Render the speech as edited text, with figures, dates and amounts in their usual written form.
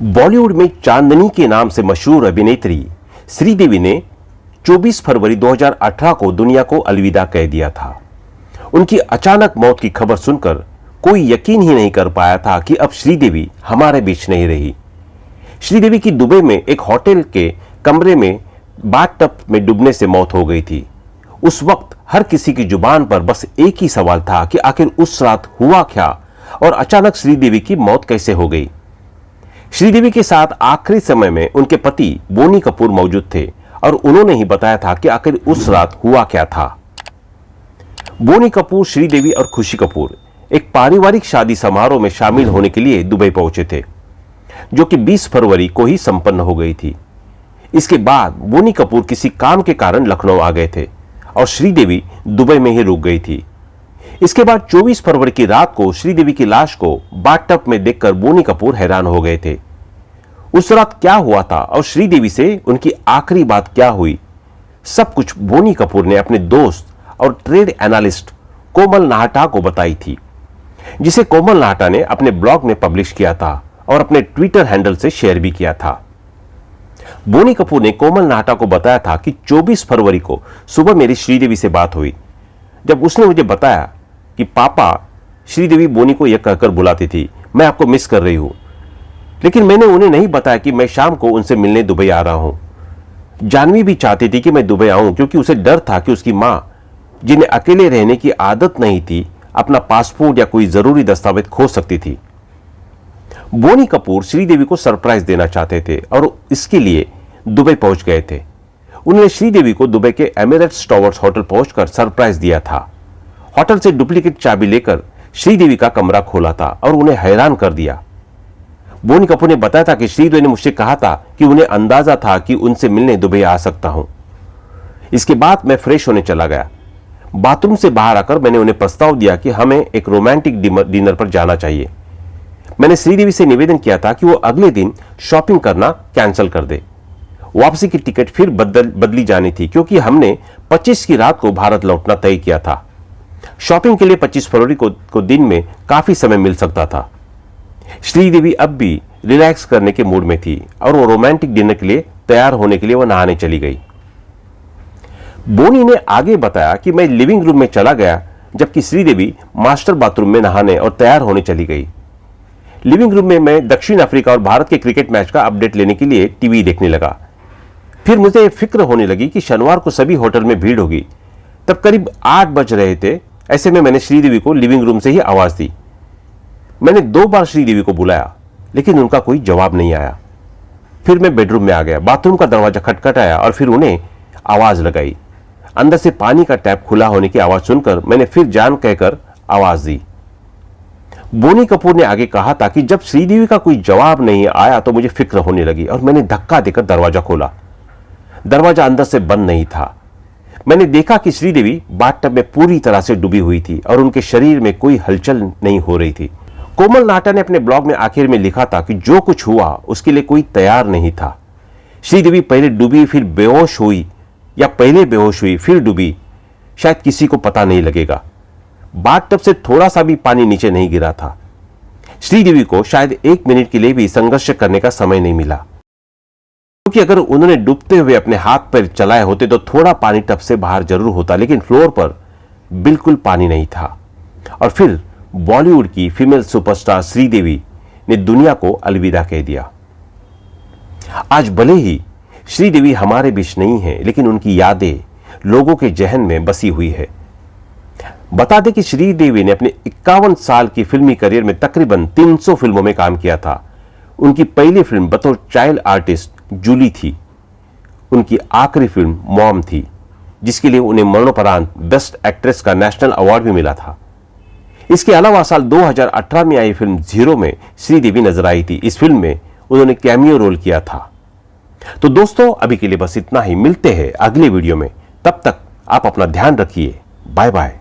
बॉलीवुड में चांदनी के नाम से मशहूर अभिनेत्री श्रीदेवी ने 24 फरवरी 2018 को दुनिया को अलविदा कह दिया था। उनकी अचानक मौत की खबर सुनकर कोई यकीन ही नहीं कर पाया था कि अब श्रीदेवी हमारे बीच नहीं रही। श्रीदेवी की दुबई में एक होटल के कमरे में बाथटब में डूबने से मौत हो गई थी। उस वक्त हर किसी की जुबान पर बस एक ही सवाल था कि आखिर उस रात हुआ क्या और अचानक श्रीदेवी की मौत कैसे हो गई। श्रीदेवी के साथ आखिरी समय में उनके पति बोनी कपूर मौजूद थे और उन्होंने ही बताया था कि आखिर उस रात हुआ क्या था। बोनी कपूर, श्रीदेवी और खुशी कपूर एक पारिवारिक शादी समारोह में शामिल होने के लिए दुबई पहुंचे थे, जो कि 20 फरवरी को ही संपन्न हो गई थी। इसके बाद बोनी कपूर किसी काम के कारण लखनऊ आ गए थे और श्रीदेवी दुबई में ही रुक गई थी। इसके बाद 24 फरवरी की रात को श्रीदेवी की लाश को बाथटब में देखकर बोनी कपूर हैरान हो गए थे। उस रात क्या हुआ था और श्रीदेवी से उनकी आखिरी बात क्या हुई, सब कुछ बोनी कपूर ने अपने दोस्त और ट्रेड एनालिस्ट कोमल नाहटा को बताई थी, जिसे कोमल नाहटा ने अपने ब्लॉग में पब्लिश किया था और अपने ट्विटर हैंडल से शेयर भी किया था। बोनी कपूर ने कोमल नाहटा को बताया था कि 24 फरवरी को सुबह मेरी श्रीदेवी से बात हुई, जब उसने मुझे बताया कि पापा, श्रीदेवी बोनी को यह कहकर बुलाती थी, मैं आपको मिस कर रही हूं। लेकिन मैंने उन्हें नहीं बताया कि मैं शाम को उनसे मिलने दुबई आ रहा हूं। जानवी भी चाहती थी कि मैं दुबई आऊं, क्योंकि उसे डर था कि उसकी मां, जिन्हें अकेले रहने की आदत नहीं थी, अपना पासपोर्ट या कोई जरूरी दस्तावेज खो सकती थी। बोनी कपूर श्रीदेवी को सरप्राइज देना चाहते थे और इसके लिए दुबई पहुंच गए थे। उन्होंने श्रीदेवी को दुबई के एमिरेट्स टावर्स होटल पहुंचकर सरप्राइज दिया था। होटल से डुप्लीकेट चाबी लेकर श्रीदेवी का कमरा खोला था और उन्हें हैरान कर दिया। बोनी कपूर ने बताया था कि श्रीदेवी ने मुझसे कहा था कि उन्हें अंदाजा था कि उनसे मिलने दुबई आ सकता हूं। इसके बाद मैं फ्रेश होने चला गया। बाथरूम से बाहर आकर मैंने उन्हें प्रस्ताव दिया कि हमें एक रोमांटिक डिनर पर जाना चाहिए। मैंने श्रीदेवी से निवेदन किया था कि वो अगले दिन शॉपिंग करना कैंसिल कर दे। वापसी की टिकट फिर बदली जानी थी, क्योंकि हमने 25 की रात को भारत लौटना तय किया था। शॉपिंग के लिए 25 फरवरी को दिन में काफी समय मिल सकता था। श्रीदेवी अब भी रिलैक्स करने के मूड में थी और वो रोमांटिक डिनर के लिए तैयार होने के लिए वो नहाने चली गई। बोनी ने आगे बताया कि मैं लिविंग रूम में चला गया, जबकि श्रीदेवी मास्टर बाथरूम में नहाने और तैयार होने चली गई। लिविंग रूम में मैं दक्षिण अफ्रीका और भारत के क्रिकेट मैच का अपडेट लेने के लिए टीवी देखने लगा। फिर मुझे फिक्र होने लगी कि शनिवार को सभी होटल में भीड़ होगी। तब करीब 8 बज रहे थे। ऐसे में मैंने श्रीदेवी को लिविंग रूम से ही आवाज दी। मैंने 2 बार श्रीदेवी को बुलाया, लेकिन उनका कोई जवाब नहीं आया। फिर मैं बेडरूम में आ गया। बाथरूम का दरवाजा खटखटाया और फिर उन्हें आवाज लगाई। अंदर से पानी का टैप खुला होने की आवाज सुनकर मैंने फिर जान कहकर आवाज दी। बोनी कपूर ने आगे कहा था कि जब श्रीदेवी का कोई जवाब नहीं आया तो मुझे फिक्र होने लगी और मैंने धक्का देकर दरवाजा खोला। दरवाजा अंदर से बंद नहीं था। मैंने देखा कि श्रीदेवी बाथटब में पूरी तरह से डूबी हुई थी और उनके शरीर में कोई हलचल नहीं हो रही थी। कोमल नाहटा ने अपने ब्लॉग में आखिर में लिखा था कि जो कुछ हुआ उसके लिए कोई तैयार नहीं था। श्रीदेवी पहले डूबी, फिर बेहोश हुई, या पहले बेहोश हुई फिर डूबी, शायद किसी को पता नहीं लगेगा। बाथटब से थोड़ा सा भी पानी नीचे नहीं गिरा था। श्रीदेवी को शायद 1 मिनट के लिए भी संघर्ष करने का समय नहीं मिला, क्योंकि अगर उन्होंने डूबते हुए अपने हाथ पैर चलाए होते तो थोड़ा पानी टब से बाहर जरूर होता, लेकिन फ्लोर पर बिल्कुल पानी नहीं था। और फिर बॉलीवुड की फीमेल सुपरस्टार श्रीदेवी ने दुनिया को अलविदा कह दिया। आज भले ही श्रीदेवी हमारे बीच नहीं है, लेकिन उनकी यादें लोगों के जहन में बसी हुई है। बता दें कि श्रीदेवी ने अपने 51 साल की फिल्मी करियर में तकरीबन 300 फिल्मों में काम किया था। उनकी पहली फिल्म बतौर चाइल्ड आर्टिस्ट जूली थी। उनकी आखिरी फिल्म मॉम थी, जिसके लिए उन्हें मरणोपरांत बेस्ट एक्ट्रेस का नेशनल अवार्ड भी मिला था। इसके अलावा साल 2018 में आई फिल्म जीरो में श्रीदेवी नजर आई थी। इस फिल्म में उन्होंने कैमियो रोल किया था। तो दोस्तों, अभी के लिए बस इतना ही। मिलते हैं अगले वीडियो में। तब तक आप अपना ध्यान रखिए। Bye bye.